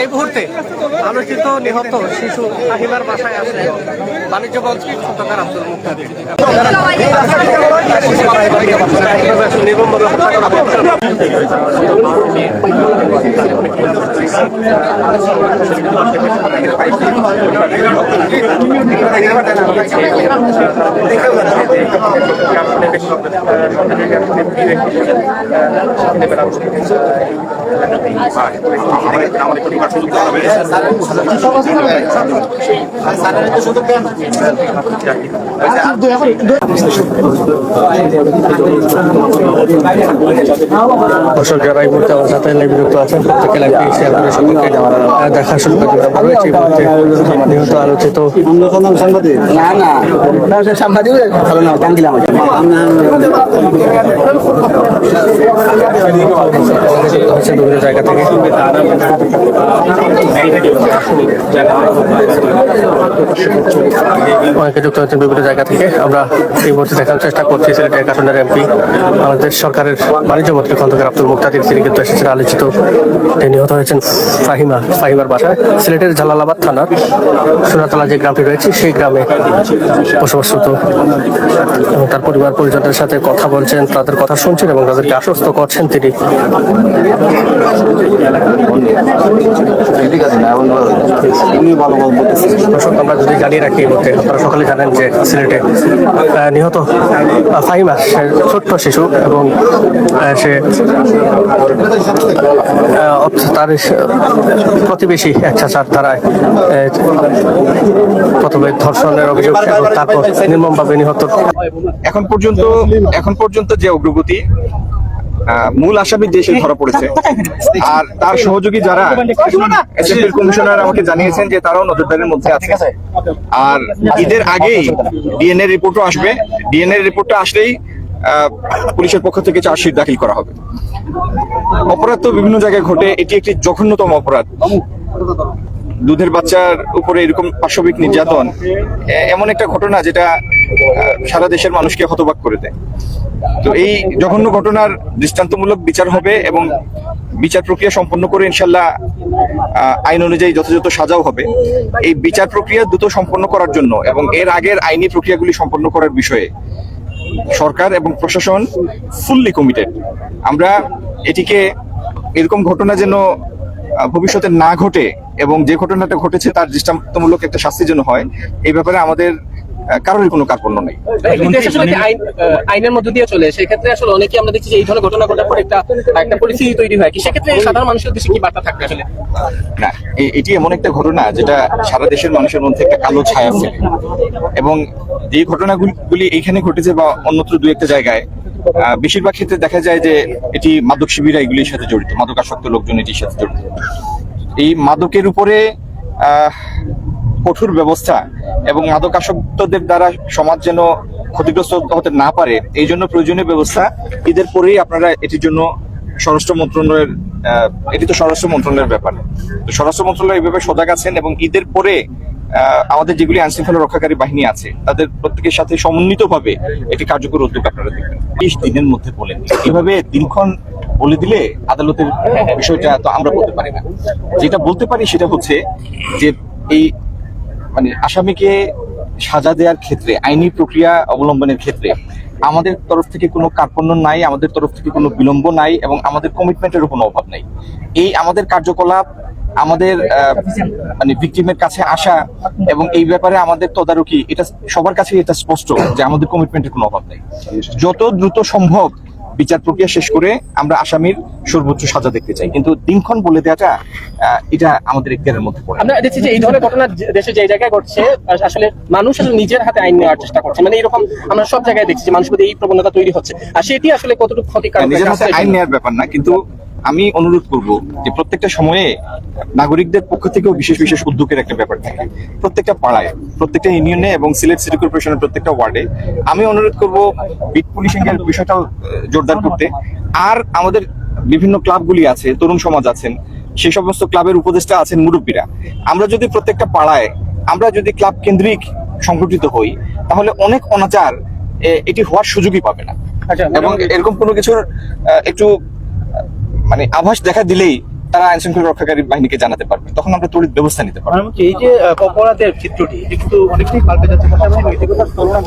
এই মুহূর্তে আলোচিত নিহত শিশু ফাহিমার বাসায় আছে বাণিজ্য মন্ত্রী খন্দকার আব্দুল মুক্তাদির। দর্শক যারা এই মুহূর্তে আমার সাথে লাইভে যুক্ত আছেন প্রত্যেকে লাইভে এসে আপনাদের সম্পর্কে দেখা শুরু করতে রয়েছে। নিহত আলোচিত বিভিন্ন জায়গা থেকে অনেকে যুক্ত হচ্ছেন বিভিন্ন জায়গা থেকে। আমরা এই মুহূর্তে দেখার চেষ্টা করছি সিলেটের কাশনের এমপি আমাদের সরকারের বাণিজ্য মন্ত্রী খন্দকার আব্দুল মুক্তাদির, তিনি কিন্তু এসেছেন আলোচিত নিহত হয়েছেন ফাহিমার বাসায়। সিলেটের জালালাবাদ থানার সোনাতলা যে গ্রামটি রয়েছে সেই গ্রামে বসবাসরত এবং তার পরিবার পরিজনদের সাথে কথা বলছেন, তাদের কথা শুনছেন এবং তাদেরকে আশ্বস্ত করছেন তিনি। দর্শক আমরা যদি জানিয়ে রাখি এই মুহূর্তে, আপনারা সকালে জানেন যে সিলেটে নিহত ফাহিমা ছোট্ট শিশু এবং সে তার প্রতিবেশী এক চাচার দ্বারায় প্রথমে ধর্ষণের অভিযোগ এবং তারপর নির্মমভাবে নিহত। এখন পর্যন্ত যে অগ্রগতি, মূল আসামি যে সে ধরা পড়েছে আর তার সহযোগী যারা এসএমপির কমিশনার আমাকে জানিয়েছেন যে তারাও নজরদারির মধ্যে আছে। আর ঈদের আগেই ডিএনএ রিপোর্টও আসবে। ডিএনএ রিপোর্টটা আসলেই পুলিশের পক্ষ থেকে চার্জশিট দাখিল করা হবে। অপরাধ তো বিভিন্ন জায়গায় ঘটে, এটি একটি জঘন্যতম অপরাধ। দুধের বাচ্চার উপরে এরকম পাশবিক নির্যাতন এমন একটা ঘটনা যেটা সারা দেশের মানুষকে হতবাক করে দেয়। তো এই জঘন্য ঘটনার দৃষ্টান্তমূলক বিচার হবে এবং বিচার প্রক্রিয়া সম্পন্ন করে ইনশাল্লাহ আইন অনুযায়ী যথাযথ সাজাও হবে। এই বিচার প্রক্রিয়া দ্রুত সম্পন্ন করার জন্য এবং এর আগের আইনি প্রক্রিয়াগুলি সম্পন্ন করার বিষয়ে সরকার এবং প্রশাসন ফুললি কমিটেড। আমরা এটিকে এরকম ঘটনা যেন ভবিষ্যতে না ঘটে এবং যে ঘটনাটা ঘটেছে তার দৃষ্টান্তমূলক একটা শাস্তি যেন হয়, এই ব্যাপারে আমাদের কারোর কোনো কার্পণ্য নেই। আইনের মধ্য দিয়ে চলে সেক্ষেত্রে আসলে অনেকে আমরা দেখছি যে এই ধরনের ঘটনা ঘটার পর একটা পরিস্থিতি তৈরি হয়, কি সেক্ষেত্রে সাধারণ মানুষের দেশে কি বার্তা থাকবে? আসলে না, এটি এমন একটা ঘটনা যেটা সারা দেশের মানুষের মধ্যে একটা কালো ছায়া ফেলে এবং যে ঘটনাগুলি এইখানে ঘটেছে বা অন্যত্র দু একটা জায়গায় বেশিরভাগ ক্ষেত্রে দেখা যায় যে এটি মাদক শিবিরা এগুলির সাথে জড়িত, মাদকাসক্ত লোকজন এটির সাথে জড়িত। এই মাদকের উপরে কঠোর ব্যবস্থা এবং মাদকাসক্তদের দ্বারা সমাজ যেন ক্ষতিগ্রস্ত হতে না পারে, এই জন্য প্রয়োজনীয় ব্যবস্থা ঈদের পরেই আপনারা এটির জন্য স্বরাষ্ট্র মন্ত্রণালয়ের এটি তো স্বরাষ্ট্র মন্ত্রণালয়ের ব্যাপার, তো স্বরাষ্ট্র মন্ত্রণালয় এইভাবে সজাগ আছেন এবং ঈদের পরে আমাদের যেগুলি আইন শৃঙ্খলা রক্ষাকারী বাহিনী আছে তাদের প্রত্যেকের সাথে সমন্বিতভাবে একটি কার্যকর উদ্যোগ আপনারা দেখবেন। 20 দিনের মধ্যে বলেন, এভাবে দিনক্ষণ বলে দিলে আদালতের বিষয়টা তো আমরা বলতে পারি না। যেটা বলতে পারি সেটা হচ্ছে যে এই আসামিকে সাজা দেওয়ার ক্ষেত্রে আইনি প্রক্রিয়া অবলম্বনের ক্ষেত্রে আমাদের তরফ থেকে কোনো কার্পণ্য নাই, আমাদের তরফ থেকে কোনো বিলম্ব নাই এবং আমাদের কমিটমেন্টেরও কোনো অভাব নাই। এই আমাদের কার্যকলাপ আমাদের ভিকটিমের কাছে আসা এবং এই ব্যাপারে আমাদের তদারকি, এটা সবার কাছে এটা স্পষ্ট যে আমাদের কমিটমেন্টের কোনো অভাব নাই। যত দ্রুত সম্ভব বিচার প্রক্রিয়া শেষ করে আমরা আসামির সর্বোচ্চ সাজা দেখতে চাই, কিন্তু দিনক্ষণ বলে দেওয়াটা এটা আমাদের এখতিয়ারের মধ্যে পড়ে। আমরা দেখছি যে এই ধরনের ঘটনা দেশে যে জায়গায় ঘটছে আসলে মানুষ আসলে নিজের হাতে আইন নেওয়ার চেষ্টা করছে, এরকম আমরা সব জায়গায় দেখছি মানুষের মধ্যে এই প্রবণতা তৈরি হচ্ছে। আর সেটি আসলে কতটুকু ক্ষতিকারক? নিজের হাতে আইন নেওয়ার ব্যাপার না, কিন্তু আমি অনুরোধ করব যে প্রত্যেকটা সময়ে নাগরিকদের পক্ষ থেকেও বিশেষ বিশেষ উদ্যোগের একটা ব্যাপার থাকে। প্রত্যেকটা পাড়ায়, প্রত্যেকটা ইউনিয়নে এবং সিলেট সিটি কর্পোরেশনের প্রত্যেকটা ওয়ার্ডে আমি অনুরোধ করব বিট পুলিশিং এর বিষয়টাও জোরদার করতে। আর আমাদের বিভিন্ন ক্লাবগুলি আছে, তরুণ সমাজ আছেন, সেই সমস্ত ক্লাবের উপদেষ্টা আছেন, মুরব্বীরা, আমরা যদি প্রত্যেকটা পাড়ায় আমরা যদি ক্লাব কেন্দ্রিক সংগঠিত হই তাহলে অনেক অনাচার এটি হওয়ার সুযোগই পাবে না। এবং এরকম কোনো কিছুর একটু আভাস দেখা দিলেই তারা আইন শৃঙ্খলা রক্ষাকারী বাহিনীকে জানাতে পারবে, তখন আমরা তড়িৎ ব্যবস্থা নিতে পারবো। এই যে অপরাধের চিত্রটি এটি কিন্তু অনেকটাই পাল্টে যাচ্ছে, পাশাপাশি নৈতিকতার স্তরটা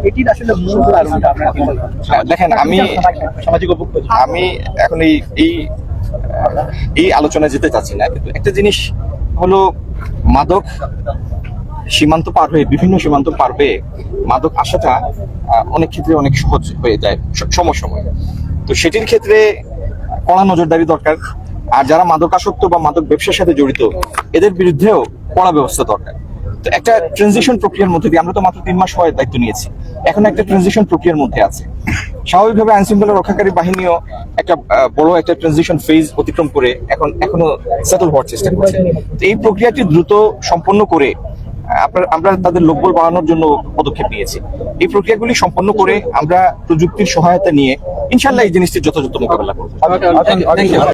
এটির আসলে মূল কারণটা আপনারা কি বলবেন? দেখেন, সামাজিক অবক্ষয় আমি এখন এই আলোচনায় যেতে চাচ্ছি না, কিন্তু একটা জিনিস হলো, মাদক সীমান্ত পার হয়ে, বিভিন্ন সীমান্ত পার হয়ে মাদক আসাটা অনেক ক্ষেত্রে অনেক সহজ হয়ে যায় সময়। তো সেটির ক্ষেত্রে কড়া নজরদারি দরকার। আর যারা মাদকাসক্ত বা মাদক ব্যবসার সাথে জড়িত, এদের বিরুদ্ধেও কড়া ব্যবস্থা দরকার। তো একটা ট্রানজিশন প্রক্রিয়ার মধ্যে দিয়ে, আমরা তো মাত্র 3 মাস হওয়ার দায়িত্ব নিয়েছি, এখন একটা ট্রানজিশন প্রক্রিয়ার মধ্যে আছে। স্বাভাবিকভাবে আইন শৃঙ্খলা রক্ষাকারী বাহিনীও একটা বড় একটা ট্রানজিশন ফেজ অতিক্রম করে এখনো সেটেল হওয়ার চেষ্টা করছে। তো এই প্রক্রিয়াটি দ্রুত সম্পন্ন করে আমরা তাদের লোকবল বাড়ানোর জন্য পদক্ষেপ নিয়েছি। এই প্রক্রিয়াগুলি সম্পন্ন করে আমরা প্রযুক্তির সহায়তা নিয়ে ইনশাল্লাহ এই জিনিসটির যথাযথ মোকাবেলা করবো।